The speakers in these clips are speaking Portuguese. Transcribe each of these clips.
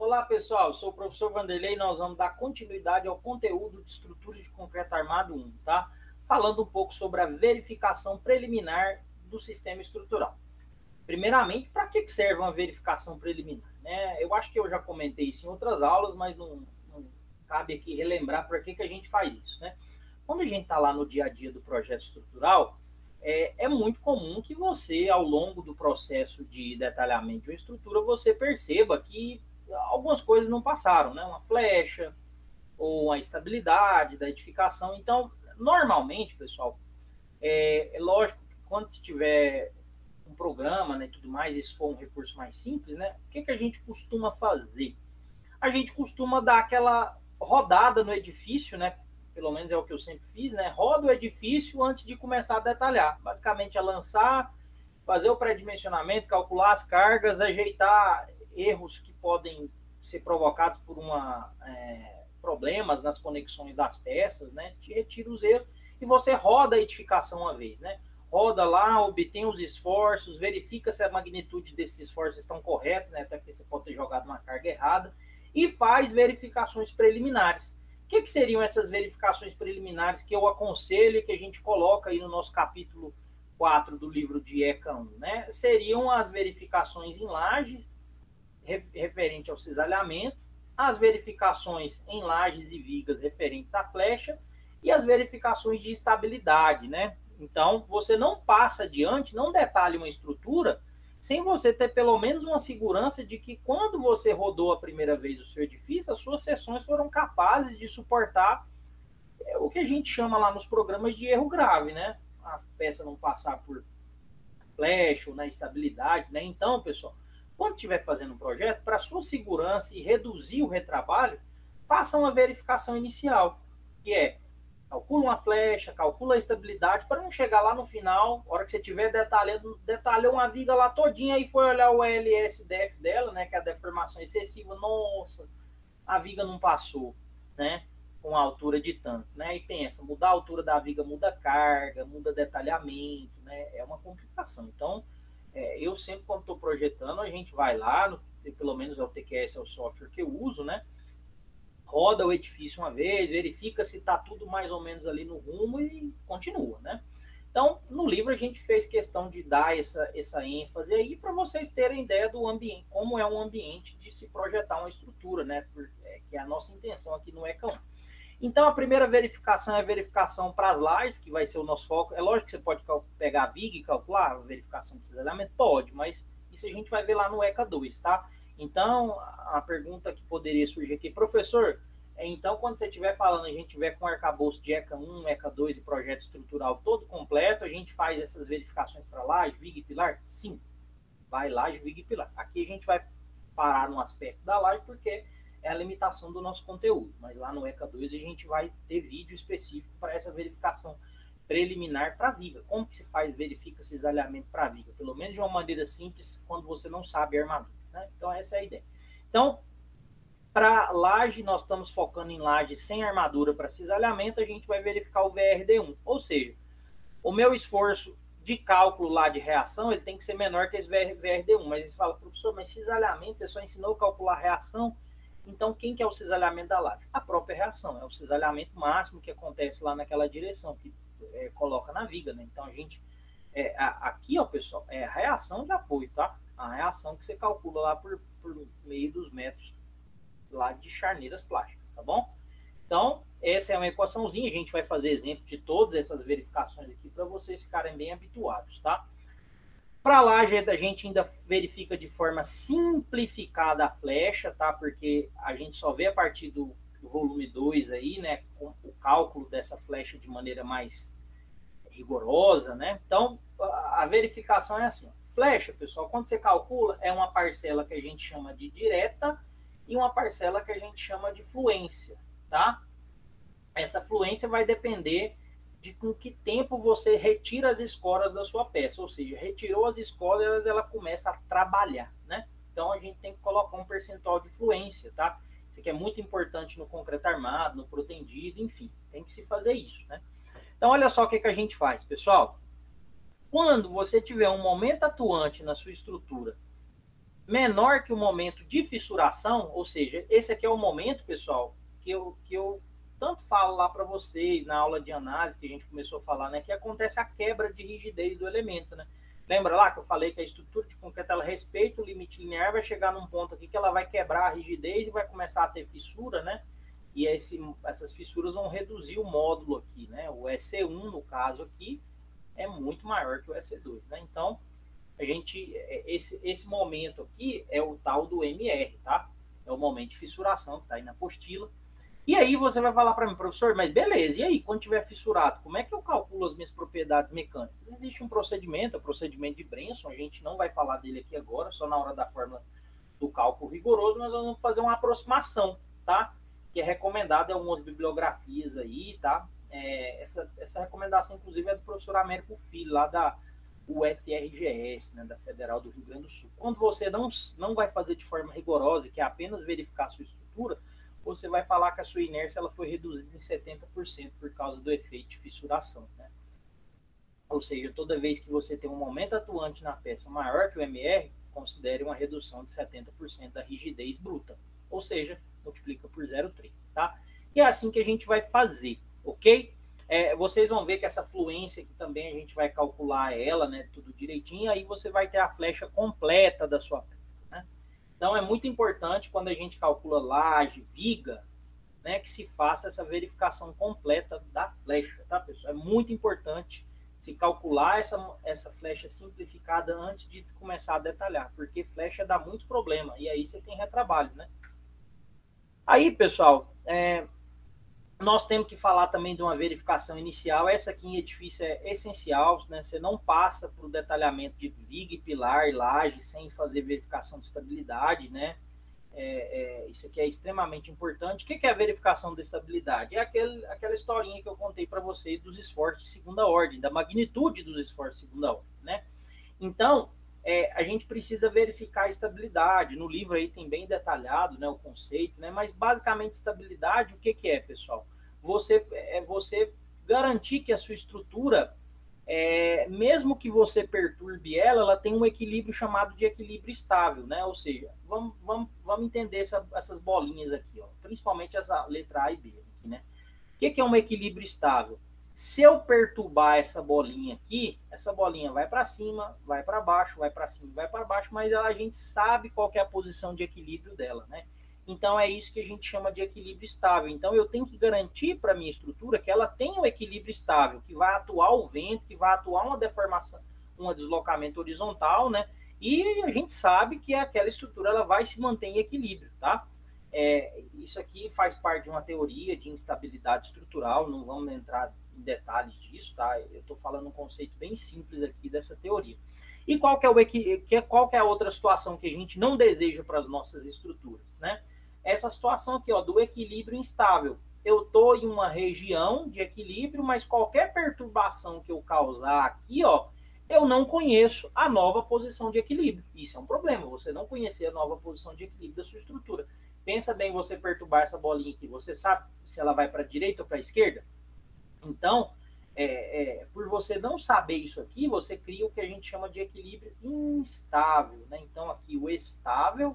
Olá, pessoal. Sou o professor Vanderlei e nós vamos dar continuidade ao conteúdo de estrutura de concreto armado 1, tá? Falando um pouco sobre a verificação preliminar do sistema estrutural. Primeiramente, para que serve uma verificação preliminar? Né? Eu acho que eu já comentei isso em outras aulas, mas não cabe aqui relembrar para que a gente faz isso, né? Quando a gente está lá no dia a dia do projeto estrutural, é muito comum que você, ao longo do processo de detalhamento de uma estrutura, você perceba que algumas coisas não passaram, né? Uma flecha ou a estabilidade da edificação. Então, normalmente, pessoal, é lógico que quando se tiver um programa, né, e tudo mais, isso for um recurso mais simples, né? O que a gente costuma fazer? A gente costuma dar aquela rodada no edifício, né? Pelo menos é o que eu sempre fiz, né? Roda o edifício antes de começar a detalhar. Basicamente é lançar, fazer o pré-dimensionamento, calcular as cargas, ajeitar erros que podem ser provocados por problemas nas conexões das peças, né? Te retira os erros e você roda a edificação uma vez, né? Roda lá, obtém os esforços, verifica se a magnitude desses esforços estão corretos, né? Até porque você pode ter jogado uma carga errada, e faz verificações preliminares. O que seriam essas verificações preliminares que eu aconselho e que a gente coloca aí no nosso capítulo 4 do livro de ECA 1, né? Seriam as verificações em lajes, referente ao cisalhamento, as verificações em lajes e vigas referentes à flecha e as verificações de estabilidade, né? Então, você não passa adiante, não detalha uma estrutura sem você ter pelo menos uma segurança de que quando você rodou a primeira vez o seu edifício, as suas seções foram capazes de suportar o que a gente chama lá nos programas de erro grave, né? A peça não passar por flash ou na estabilidade, né? Então, pessoal, quando estiver fazendo um projeto, para sua segurança e reduzir o retrabalho, faça uma verificação inicial, que é calcula uma flecha, calcula a estabilidade, para não chegar lá no final, a hora que você estiver detalhando, detalhou uma viga lá todinha e foi olhar o LSDF dela, né, que é a deformação excessiva, nossa, a viga não passou, né, com a altura de tanto, né, e pensa, mudar a altura da viga muda carga, muda detalhamento, né, é uma complicação. Então, eu sempre quando estou projetando, a gente vai lá, pelo menos é o TQS, é o software que eu uso, né, roda o edifício uma vez, verifica se está tudo mais ou menos ali no rumo e continua, né? Então, no livro a gente fez questão de dar essa ênfase aí para vocês terem ideia do ambiente, como é um ambiente de se projetar uma estrutura, né? Que é a nossa intenção aqui no ECA 1. Então, a primeira verificação é a verificação para as lajes, que vai ser o nosso foco. É lógico que você pode pegar a viga e calcular a verificação de cisalhamento? Pode, mas isso a gente vai ver lá no ECA 2, tá? Então, a pergunta que poderia surgir aqui, professor, então quando você estiver falando, a gente tiver com o arcabouço de ECA 1, ECA 2 e projeto estrutural todo completo, a gente faz essas verificações para laje, viga e pilar? Sim, vai laje, viga e pilar. Aqui a gente vai parar no aspecto da laje, porque é a limitação do nosso conteúdo, mas lá no ECA 2 a gente vai ter vídeo específico para essa verificação preliminar para a viga. Como que se faz, verifica cisalhamento para a viga? Pelo menos de uma maneira simples, quando você não sabe a armadura, né? Então essa é a ideia. Então, para laje, nós estamos focando em laje sem armadura para cisalhamento, a gente vai verificar o VRD1, ou seja, o meu esforço de cálculo lá de reação, ele tem que ser menor que esse VRD1, mas você fala, professor, mas cisalhamento, você só ensinou a calcular a reação, então quem que é o cisalhamento da laje? A própria reação, é o cisalhamento máximo que acontece lá naquela direção, que coloca na viga, né? Então a gente, aqui, ó, pessoal, é a reação de apoio, tá? A reação que você calcula lá por meio dos métodos lá de charneiras plásticas, tá bom? Então, essa é uma equaçãozinha, a gente vai fazer exemplo de todas essas verificações aqui para vocês ficarem bem habituados, tá? Para laje, a gente ainda verifica de forma simplificada a flecha, tá? Porque a gente só vê a partir do volume 2 aí, né, com o cálculo dessa flecha de maneira mais rigorosa, né? Então, a verificação é assim. Flecha, pessoal, quando você calcula, é uma parcela que a gente chama de direta e uma parcela que a gente chama de fluência, tá? Essa fluência vai depender de com que tempo você retira as escoras da sua peça, ou seja, retirou as escoras, ela começa a trabalhar, né? Então a gente tem que colocar um percentual de fluência, tá? Isso aqui é muito importante no concreto armado, no protendido, enfim, tem que se fazer isso, né? Então olha só o que a gente faz, pessoal. Quando você tiver um momento atuante na sua estrutura menor que o momento de fissuração, ou seja, esse aqui é o momento, pessoal, que eu tanto falo lá para vocês na aula de análise que a gente começou a falar, né, que acontece a quebra de rigidez do elemento, né? Lembra lá que eu falei que a estrutura de concreto ela respeita o limite linear, vai chegar num ponto aqui que ela vai quebrar a rigidez e vai começar a ter fissura, né? E essas fissuras vão reduzir o módulo aqui, né? O EC1, no caso aqui, é muito maior que o EC2, né? Então, esse momento aqui é o tal do MR, tá? É o momento de fissuração que está aí na apostila. E aí você vai falar para mim, professor, mas beleza, e aí, quando tiver fissurado, como é que eu calculo as minhas propriedades mecânicas? Existe um procedimento, é o procedimento de Brenson, a gente não vai falar dele aqui agora, só na hora da fórmula do cálculo rigoroso, mas nós vamos fazer uma aproximação, tá? Que é recomendada em algumas bibliografias aí, tá? Essa recomendação, inclusive, é do professor Américo Filho, lá da UFRGS, né, da Federal do Rio Grande do Sul. Quando você não vai fazer de forma rigorosa, que é apenas verificar a sua estrutura, você vai falar que a sua inércia ela foi reduzida em 70% por causa do efeito de fissuração, né? Ou seja, toda vez que você tem um momento atuante na peça maior que o MR, considere uma redução de 70% da rigidez bruta. Ou seja, multiplica por 0,3, tá? E é assim que a gente vai fazer, ok? Vocês vão ver que essa fluência aqui também a gente vai calcular ela, né? Tudo direitinho, aí você vai ter a flecha completa da sua peça, né? Então é muito importante quando a gente calcula laje, viga, né, que se faça essa verificação completa da flecha, tá, pessoal? É muito importante se calcular essa flecha simplificada antes de começar a detalhar, porque flecha dá muito problema, e aí você tem retrabalho, né? Aí, pessoal, nós temos que falar também de uma verificação inicial. Essa aqui em edifício é essencial, né? Você não passa para o detalhamento de viga, pilar e laje sem fazer verificação de estabilidade, né? Isso aqui é extremamente importante. O que é a verificação de estabilidade? É aquela historinha que eu contei para vocês dos esforços de segunda ordem, da magnitude dos esforços de segunda ordem, né? Então, a gente precisa verificar a estabilidade. No livro aí tem bem detalhado, né, o conceito, né? Mas basicamente estabilidade, o que é, pessoal? Você garantir que a sua estrutura, mesmo que você perturbe ela tem um equilíbrio chamado de equilíbrio estável, né? Ou seja, vamos entender essas bolinhas aqui, ó, principalmente essa letra A e B, aqui, né? O que é um equilíbrio estável? Se eu perturbar essa bolinha aqui, essa bolinha vai para cima, vai para baixo, vai para cima, vai para baixo, mas a gente sabe qual é a posição de equilíbrio dela, né? Então é isso que a gente chama de equilíbrio estável. Então eu tenho que garantir para a minha estrutura que ela tenha um equilíbrio estável, que vai atuar o vento, que vai atuar uma deformação, um deslocamento horizontal, né? E a gente sabe que aquela estrutura ela vai se manter em equilíbrio, tá? Isso aqui faz parte de uma teoria de instabilidade estrutural, não vamos entrar em detalhes disso, tá? Eu estou falando um conceito bem simples aqui dessa teoria. E qual que é a outra situação que a gente não deseja para as nossas estruturas, né? Essa situação aqui, ó, do equilíbrio instável. Eu estou em uma região de equilíbrio, mas qualquer perturbação que eu causar aqui, ó, eu não conheço a nova posição de equilíbrio. Isso é um problema, você não conhecer a nova posição de equilíbrio da sua estrutura. Pensa bem você perturbar essa bolinha aqui, você sabe se ela vai para a direita ou para a esquerda? Então, por você não saber isso aqui, você cria o que a gente chama de equilíbrio instável, né? Então, aqui o estável,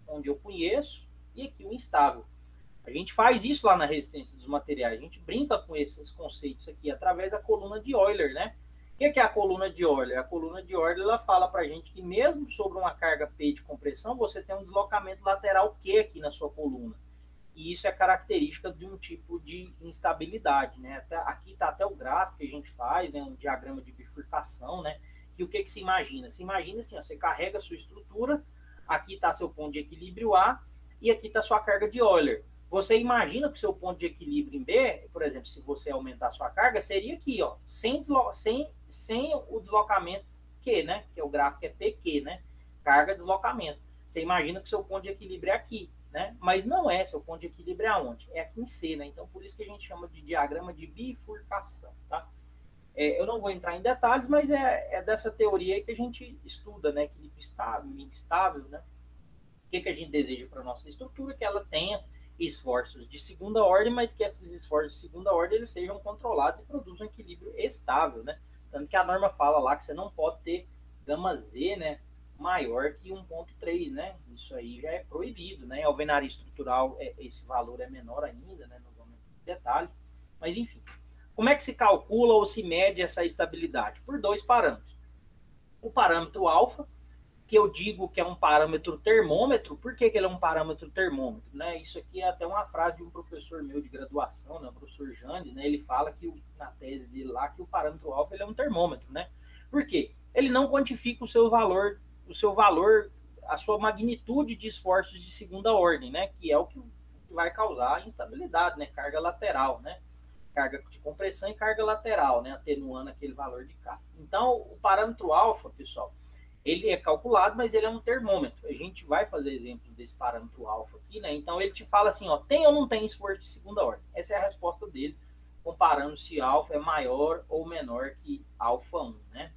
onde eu conheço, e aqui o instável. A gente faz isso lá na resistência dos materiais, a gente brinca com esses conceitos aqui através da coluna de Euler, né? O que é a coluna de Euler? A coluna de Euler ela fala para a gente que mesmo sobre uma carga P de compressão, você tem um deslocamento lateral Q aqui na sua coluna. E isso é característica de um tipo de instabilidade, né? Aqui está até o gráfico que a gente faz, né? Um diagrama de bifurcação, né? Que o que se imagina? Se imagina assim, ó, você carrega a sua estrutura, aqui está seu ponto de equilíbrio A e aqui está sua carga de Euler. Você imagina que o seu ponto de equilíbrio em B, por exemplo, se você aumentar a sua carga, seria aqui, ó, sem o deslocamento Q, né? Que o gráfico é PQ, né? Carga, deslocamento. Você imagina que o seu ponto de equilíbrio é aqui, né? Mas não é, seu ponto de equilíbrio é aonde? É aqui em C, né? Então, por isso que a gente chama de diagrama de bifurcação, tá? Eu não vou entrar em detalhes, mas é dessa teoria aí que a gente estuda, né? Equilíbrio estável, instável, né? O que a gente deseja para a nossa estrutura? Que ela tenha esforços de segunda ordem, mas que esses esforços de segunda ordem eles sejam controlados e produzam um equilíbrio estável, né? Tanto que a norma fala lá que você não pode ter gama Z, né? maior que 1,3, né? Isso aí já é proibido, né? A alvenaria estrutural, esse valor é menor ainda, né? Não vamos entrar em detalhe, mas enfim. Como é que se calcula ou se mede essa estabilidade? Por dois parâmetros. O parâmetro alfa, que eu digo que é um parâmetro termômetro. Por que ele é um parâmetro termômetro? Né? Isso aqui é até uma frase de um professor meu de graduação, né? O professor Janes, né? Ele fala que na tese dele lá que o parâmetro alfa ele é um termômetro, né? Por quê? Ele não quantifica o seu valor, a sua magnitude de esforços de segunda ordem, né? Que é o que vai causar instabilidade, né? Carga lateral, né? Carga de compressão e carga lateral, né? Atenuando aquele valor de K. Então, o parâmetro alfa, pessoal, ele é calculado, mas ele é um termômetro. A gente vai fazer exemplo desse parâmetro alfa aqui, né? Então ele te fala assim, ó, tem ou não tem esforço de segunda ordem? Essa é a resposta dele, comparando se alfa é maior ou menor que alfa 1, né?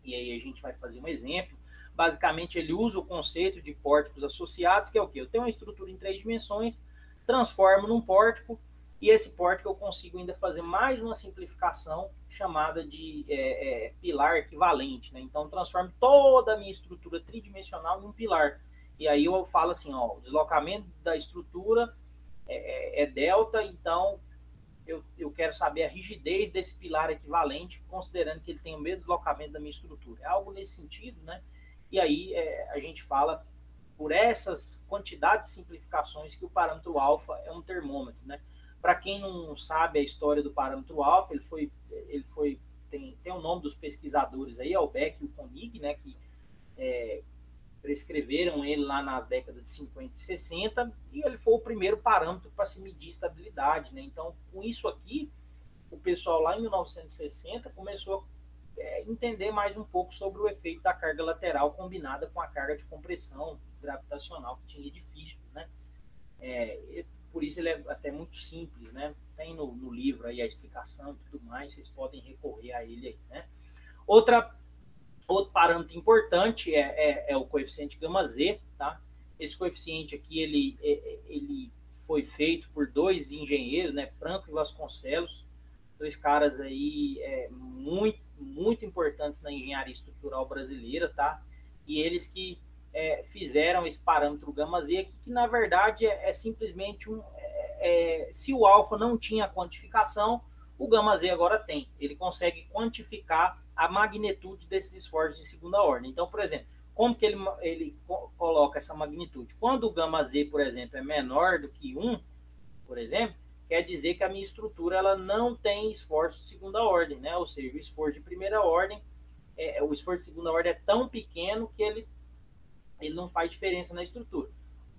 E aí a gente vai fazer um exemplo. Basicamente ele usa o conceito de pórticos associados, que é o quê? Eu tenho uma estrutura em 3 dimensões, transformo num pórtico, e esse pórtico eu consigo ainda fazer mais uma simplificação chamada de pilar equivalente, né? Então transformo toda a minha estrutura tridimensional em um pilar. E aí eu falo assim, ó, o deslocamento da estrutura é delta, então eu quero saber a rigidez desse pilar equivalente, considerando que ele tem o mesmo deslocamento da minha estrutura. É algo nesse sentido, né? E aí a gente fala por essas quantidades de simplificações que o parâmetro alfa é um termômetro, né? Para quem não sabe a história do parâmetro alfa, tem o nome dos pesquisadores aí, é o Beck e o Koenig, né? Que prescreveram ele lá nas décadas de 50 e 60, e ele foi o primeiro parâmetro para se medir estabilidade, né? Então, com isso aqui, o pessoal lá em 1960 começou a entender mais um pouco sobre o efeito da carga lateral combinada com a carga de compressão gravitacional que tinha edifícios, né? Por isso ele é até muito simples, né? Tem no livro aí a explicação e tudo mais, vocês podem recorrer a ele aí, né? Outro parâmetro importante é o coeficiente gama Z, tá? Esse coeficiente aqui, ele foi feito por dois engenheiros, né? Franco e Vasconcelos, dois caras aí muito importantes na engenharia estrutural brasileira, tá? E eles que fizeram esse parâmetro gama Z aqui, que na verdade simplesmente se o alfa não tinha quantificação, o gama Z agora tem. Ele consegue quantificar a magnitude desses esforços de segunda ordem. Então, por exemplo, como que ele coloca essa magnitude? Quando o gama Z, por exemplo, é menor do que 1, por exemplo, quer dizer que a minha estrutura ela não tem esforço de segunda ordem, né? Ou seja, o esforço de primeira ordem, o esforço de segunda ordem é tão pequeno que ele não faz diferença na estrutura.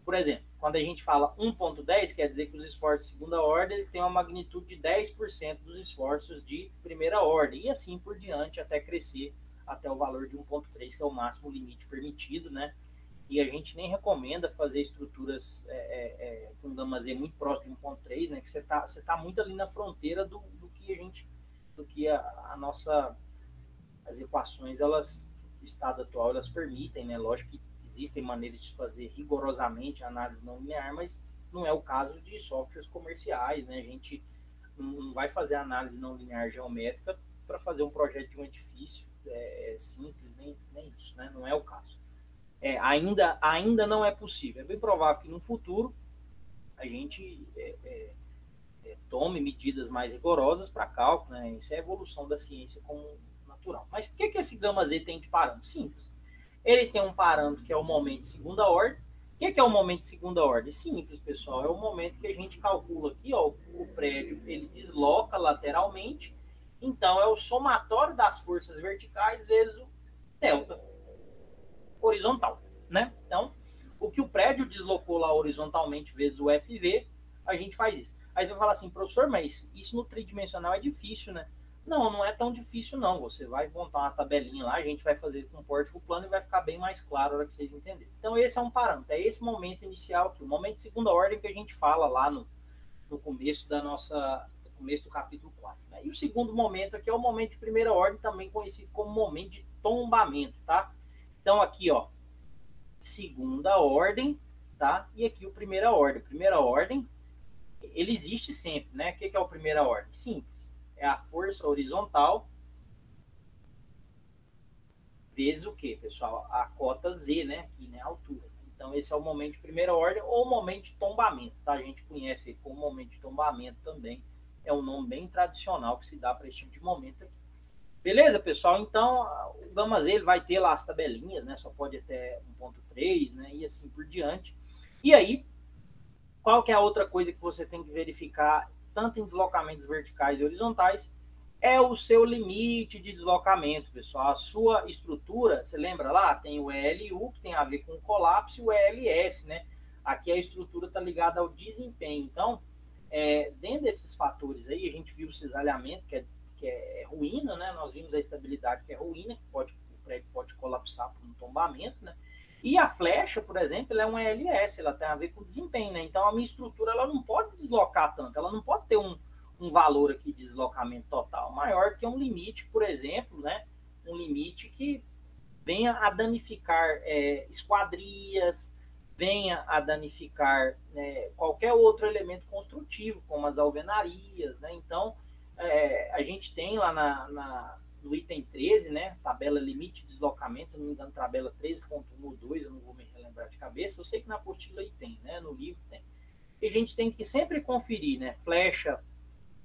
Por exemplo, quando a gente fala 1,10, quer dizer que os esforços de segunda ordem eles têm uma magnitude de 10% dos esforços de primeira ordem, e assim por diante, até crescer até o valor de 1,3, que é o máximo limite permitido, né? E a gente nem recomenda fazer estruturas com gama Z muito próximo de 1,3, né? Que você tá muito ali na fronteira do que as equações, elas, do estado atual, elas permitem, né? Lógico que existem maneiras de fazer rigorosamente a análise não linear, mas não é o caso de softwares comerciais, né? A gente não vai fazer análise não linear geométrica para fazer um projeto de um edifício simples, nem isso, né? Não é o caso. Ainda não é possível. É bem provável que no futuro a gente tome medidas mais rigorosas para cálculo, né? Isso é a evolução da ciência como natural. Mas o que esse gama Z tem de parâmetro? Simples. Ele tem um parâmetro que é o momento de segunda ordem. O que é o momento de segunda ordem? Simples, pessoal. É o momento que a gente calcula aqui, ó, o prédio ele desloca lateralmente. Então, é o somatório das forças verticais vezes o delta horizontal, né? Então, o que o prédio deslocou lá horizontalmente vezes o FV, a gente faz isso. Aí você vai falar assim, professor, mas isso no tridimensional é difícil, né? Não é tão difícil não. Você vai montar uma tabelinha lá, a gente vai fazer com pórtico plano e vai ficar bem mais claro na hora que vocês entenderem. Então esse é um parâmetro, é esse momento inicial aqui, o momento de segunda ordem que a gente fala lá no começo no começo do capítulo 4. Né? E o segundo momento aqui é o momento de primeira ordem, também conhecido como momento de tombamento, tá? Então aqui, ó, segunda ordem, tá? E aqui o primeira ordem. Primeira ordem, ele existe sempre, né? O que é o primeira ordem? Simples. É a força horizontal vezes o quê, pessoal? A cota Z, né? Aqui, né? A altura. Então, esse é o momento de primeira ordem ou momento de tombamento, tá? A gente conhece ele como momento de tombamento também. É um nome bem tradicional que se dá para esse tipo de momento aqui. Beleza, pessoal? Então, o Gama Z ele vai ter lá as tabelinhas, né? Só pode até 1.3, né? E assim por diante. E aí, qual que é a outra coisa que você tem que verificar, tanto em deslocamentos verticais e horizontais, é o seu limite de deslocamento, pessoal. A sua estrutura, você lembra lá? Tem o ELU, que tem a ver com o colapso, e o ELS, né? Aqui a estrutura está ligada ao desempenho. Então, dentro desses fatores aí, a gente viu o cisalhamento, que é ruína, né? Nós vimos a estabilidade, que é ruína, que o prédio pode colapsar por um tombamento, né? E a flecha, por exemplo, ela é um ELS, ela tem a ver com desempenho, né? Então a minha estrutura ela não pode deslocar tanto, ela não pode ter um valor aqui de deslocamento total maior que um limite, por exemplo, né? Um limite que venha a danificar esquadrias, venha a danificar qualquer outro elemento construtivo, como as alvenarias, né? Então a gente tem lá no item 13, né, tabela limite de deslocamento, se não me engano, tabela 13.1 ou 2, eu não vou me relembrar de cabeça, eu sei que na apostila aí tem, né, no livro tem. E a gente tem que sempre conferir, né, flecha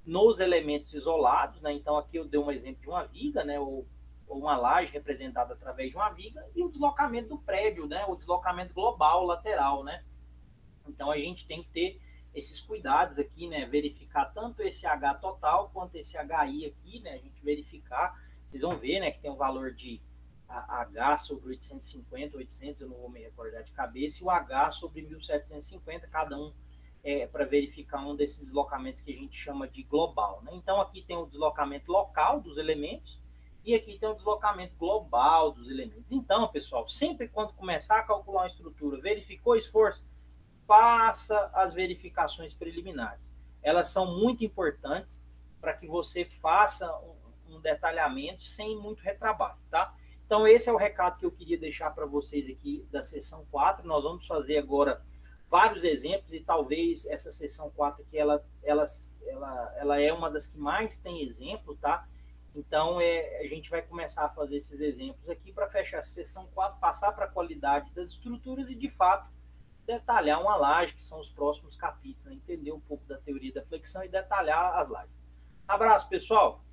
nos elementos isolados, né, então aqui eu dei um exemplo de uma viga, né, ou uma laje representada através de uma viga, e o deslocamento do prédio, né, o deslocamento global, lateral, né. Então a gente tem que ter esses cuidados aqui, né, verificar tanto esse H total quanto esse HI aqui, né, a gente verificar. Vocês vão ver, né, que tem um valor de H sobre 850, 800, eu não vou me recordar de cabeça, e o H sobre 1750, cada um para verificar um desses deslocamentos que a gente chama de global, né? Então aqui tem o deslocamento local dos elementos e aqui tem o deslocamento global dos elementos. Então, pessoal, sempre quando começar a calcular uma estrutura, verificou esforço, faça as verificações preliminares. Elas são muito importantes para que você faça um detalhamento sem muito retrabalho, tá? Então, esse é o recado que eu queria deixar para vocês aqui da sessão 4. Nós vamos fazer agora vários exemplos e talvez essa sessão 4 aqui, ela é uma das que mais tem exemplo, tá? Então, a gente vai começar a fazer esses exemplos aqui para fechar a sessão 4, passar para a qualidade das estruturas e, de fato, detalhar uma laje, que são os próximos capítulos, né? Entender um pouco da teoria da flexão e detalhar as lajes. Abraço, pessoal!